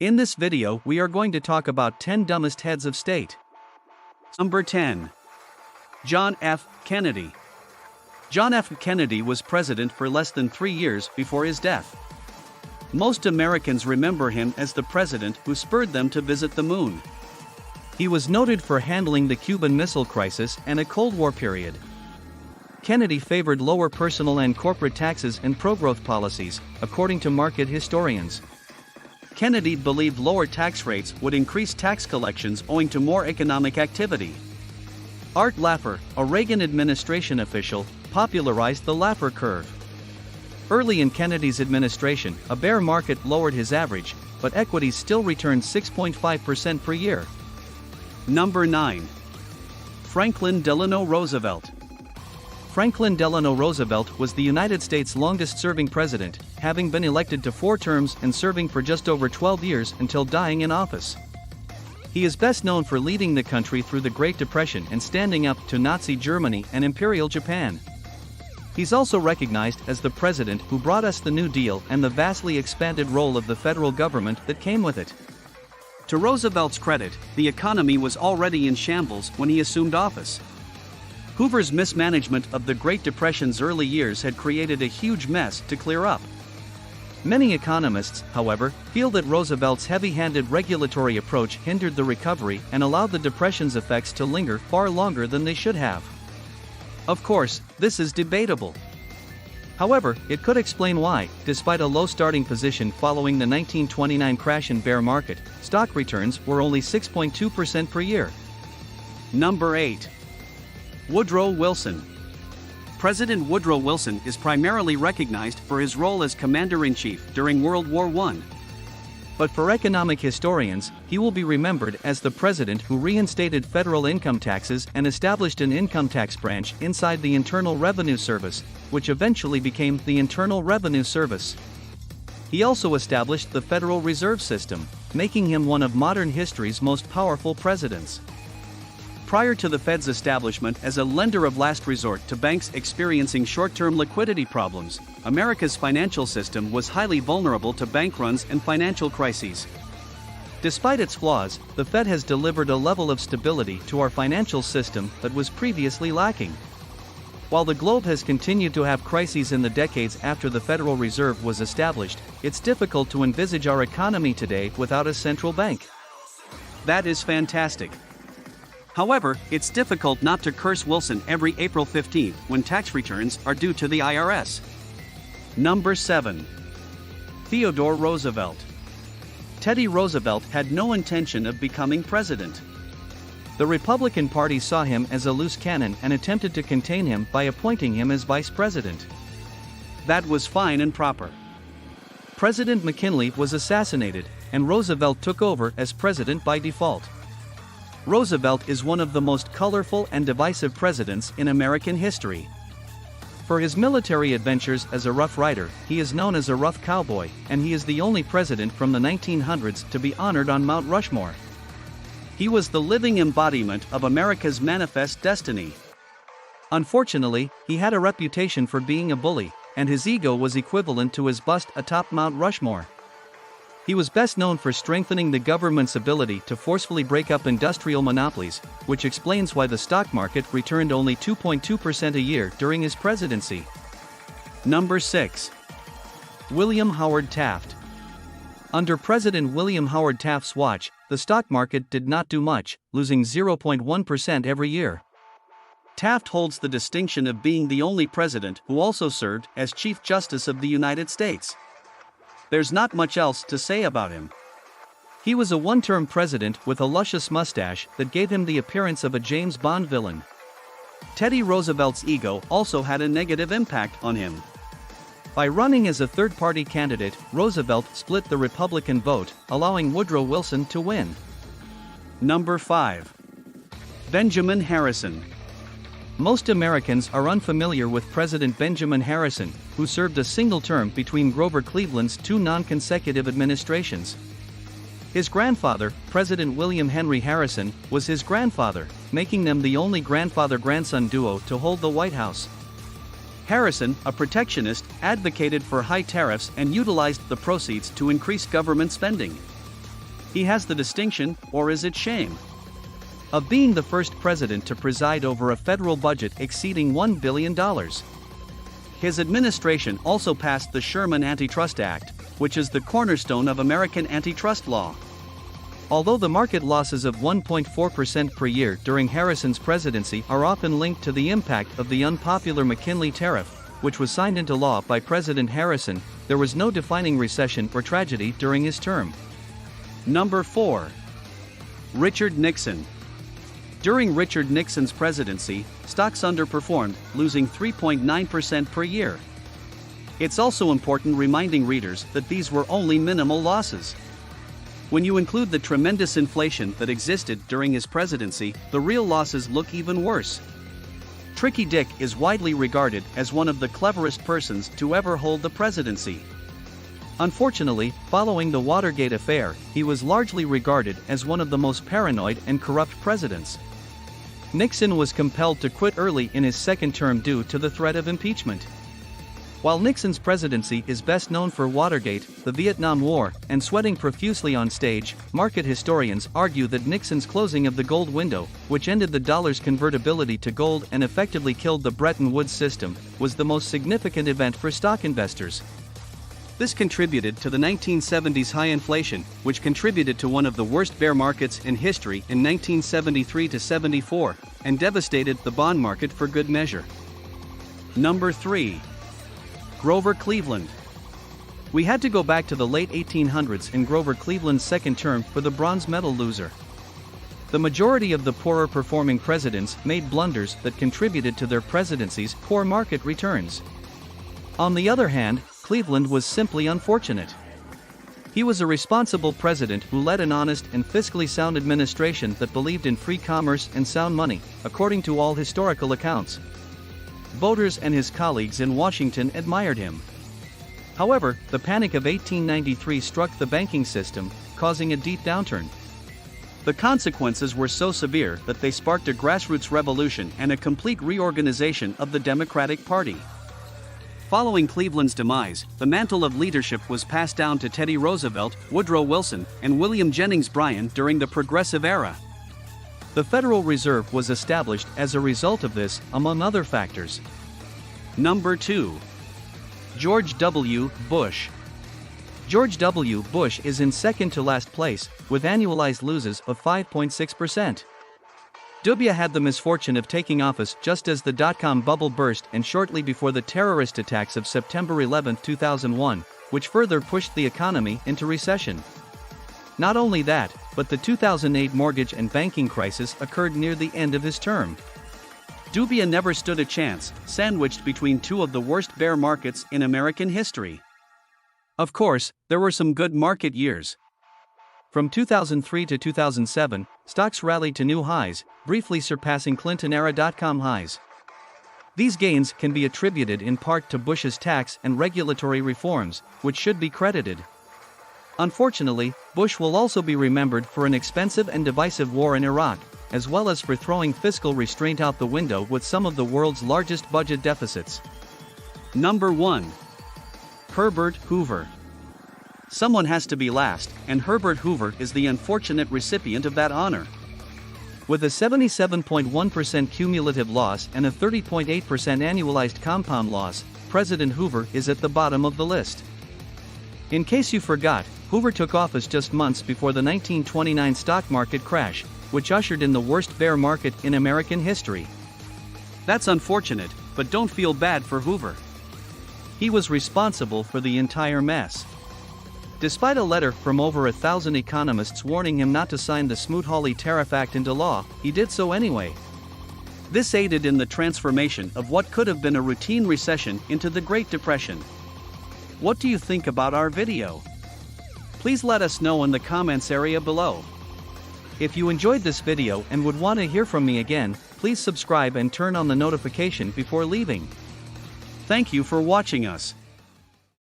In this video, we are going to talk about 10 dumbest heads of state. Number 10. John F. Kennedy. John F. Kennedy was president for less than 3 years before his death. Most Americans remember him as the president who spurred them to visit the moon. He was noted for handling the Cuban Missile Crisis and a Cold War period. Kennedy favored lower personal and corporate taxes and pro-growth policies, according to market historians. Kennedy believed lower tax rates would increase tax collections owing to more economic activity. Art Laffer, a Reagan administration official, popularized the Laffer curve. Early in Kennedy's administration, a bear market lowered his average, but equities still returned 6.5% per year. Number 9. Franklin Delano Roosevelt. Franklin Delano Roosevelt was the United States' longest-serving president, having been elected to 4 terms and serving for just over 12 years until dying in office. He is best known for leading the country through the Great Depression and standing up to Nazi Germany and Imperial Japan. He's also recognized as the president who brought us the New Deal and the vastly expanded role of the federal government that came with it. To Roosevelt's credit, the economy was already in shambles when he assumed office. Hoover's mismanagement of the Great Depression's early years had created a huge mess to clear up. Many economists, however, feel that Roosevelt's heavy-handed regulatory approach hindered the recovery and allowed the Depression's effects to linger far longer than they should have. Of course, this is debatable. However, it could explain why, despite a low starting position following the 1929 crash and bear market, stock returns were only 6.2% per year. Number 8. Woodrow Wilson. President Woodrow Wilson is primarily recognized for his role as Commander-in-Chief during World War I. But for economic historians, he will be remembered as the president who reinstated federal income taxes and established an income tax branch inside the Internal Revenue Service, which eventually became the Internal Revenue Service. He also established the Federal Reserve System, making him one of modern history's most powerful presidents. Prior to the Fed's establishment as a lender of last resort to banks experiencing short-term liquidity problems, America's financial system was highly vulnerable to bank runs and financial crises. Despite its flaws, the Fed has delivered a level of stability to our financial system that was previously lacking. While the globe has continued to have crises in the decades after the Federal Reserve was established, it's difficult to envisage our economy today without a central bank. That is fantastic. However, it's difficult not to curse Wilson every April 15 when tax returns are due to the IRS. Number 7. Theodore Roosevelt. Teddy Roosevelt had no intention of becoming president. The Republican Party saw him as a loose cannon and attempted to contain him by appointing him as vice president. That was fine and proper. President McKinley was assassinated, and Roosevelt took over as president by default. Roosevelt is one of the most colorful and divisive presidents in American history. For his military adventures as a Rough Rider, he is known as a rough cowboy, and he is the only president from the 1900s to be honored on Mount Rushmore. He was the living embodiment of America's manifest destiny. Unfortunately, he had a reputation for being a bully, and his ego was equivalent to his bust atop Mount Rushmore. He was best known for strengthening the government's ability to forcefully break up industrial monopolies, which explains why the stock market returned only 2.2% a year during his presidency. Number 6. William Howard Taft. Under President William Howard Taft's watch, the stock market did not do much, losing 0.1% every year. Taft holds the distinction of being the only president who also served as Chief Justice of the United States. There's not much else to say about him. He was a one-term president with a luscious mustache that gave him the appearance of a James Bond villain. Teddy Roosevelt's ego also had a negative impact on him. By running as a third-party candidate, Roosevelt split the Republican vote, allowing Woodrow Wilson to win. Number 5. Benjamin Harrison. Most Americans are unfamiliar with President Benjamin Harrison, who served a single term between Grover Cleveland's 2 non-consecutive administrations. His grandfather, President William Henry Harrison, was his grandfather, making them the only grandfather-grandson duo to hold the White House. Harrison, a protectionist, advocated for high tariffs and utilized the proceeds to increase government spending. He has the distinction, or is it shame, of being the first president to preside over a federal budget exceeding $1 billion. His administration also passed the Sherman Antitrust Act, which is the cornerstone of American antitrust law. Although the market losses of 1.4% per year during Harrison's presidency are often linked to the impact of the unpopular McKinley Tariff, which was signed into law by President Harrison, there was no defining recession or tragedy during his term. Number 4. Richard Nixon. During Richard Nixon's presidency, stocks underperformed, losing 3.9% per year. It's also important reminding readers that these were only minimal losses. When you include the tremendous inflation that existed during his presidency, the real losses look even worse. Tricky Dick is widely regarded as one of the cleverest persons to ever hold the presidency. Unfortunately, following the Watergate affair, he was largely regarded as one of the most paranoid and corrupt presidents. Nixon was compelled to quit early in his second term due to the threat of impeachment. While Nixon's presidency is best known for Watergate, the Vietnam War, and sweating profusely on stage, market historians argue that Nixon's closing of the gold window, which ended the dollar's convertibility to gold and effectively killed the Bretton Woods system, was the most significant event for stock investors. This contributed to the 1970s high inflation, which contributed to one of the worst bear markets in history in 1973 to 74, and devastated the bond market for good measure. Number 3. Grover Cleveland. We had to go back to the late 1800s in Grover Cleveland's second term for the bronze medal loser. The majority of the poorer performing presidents made blunders that contributed to their presidency's poor market returns. On the other hand, Cleveland was simply unfortunate. He was a responsible president who led an honest and fiscally sound administration that believed in free commerce and sound money, according to all historical accounts. Voters and his colleagues in Washington admired him. However, the panic of 1893 struck the banking system, causing a deep downturn. The consequences were so severe that they sparked a grassroots revolution and a complete reorganization of the Democratic Party. Following Cleveland's demise, the mantle of leadership was passed down to Teddy Roosevelt, Woodrow Wilson, and William Jennings Bryan during the Progressive Era. The Federal Reserve was established as a result of this, among other factors. Number 2. George W. Bush. George W. Bush is in second to last place, with annualized losses of 5.6%. W had the misfortune of taking office just as the dot-com bubble burst and shortly before the terrorist attacks of September 11, 2001, which further pushed the economy into recession. Not only that, but the 2008 mortgage and banking crisis occurred near the end of his term. W never stood a chance, sandwiched between two of the worst bear markets in American history. Of course, there were some good market years. From 2003 to 2007, stocks rallied to new highs, briefly surpassing Clinton-era dot-com highs. These gains can be attributed in part to Bush's tax and regulatory reforms, which should be credited. Unfortunately, Bush will also be remembered for an expensive and divisive war in Iraq, as well as for throwing fiscal restraint out the window with some of the world's largest budget deficits. Number 1. Herbert Hoover. Someone has to be last, and Herbert Hoover is the unfortunate recipient of that honor. With a 77.1% cumulative loss and a 30.8% annualized compound loss, President Hoover is at the bottom of the list. In case you forgot, Hoover took office just months before the 1929 stock market crash, which ushered in the worst bear market in American history. That's unfortunate, but don't feel bad for Hoover. He was responsible for the entire mess. Despite a letter from over 1,000 economists warning him not to sign the Smoot-Hawley Tariff Act into law, he did so anyway. This aided in the transformation of what could have been a routine recession into the Great Depression. What do you think about our video? Please let us know in the comments area below. If you enjoyed this video and would want to hear from me again, please subscribe and turn on the notification before leaving. Thank you for watching us.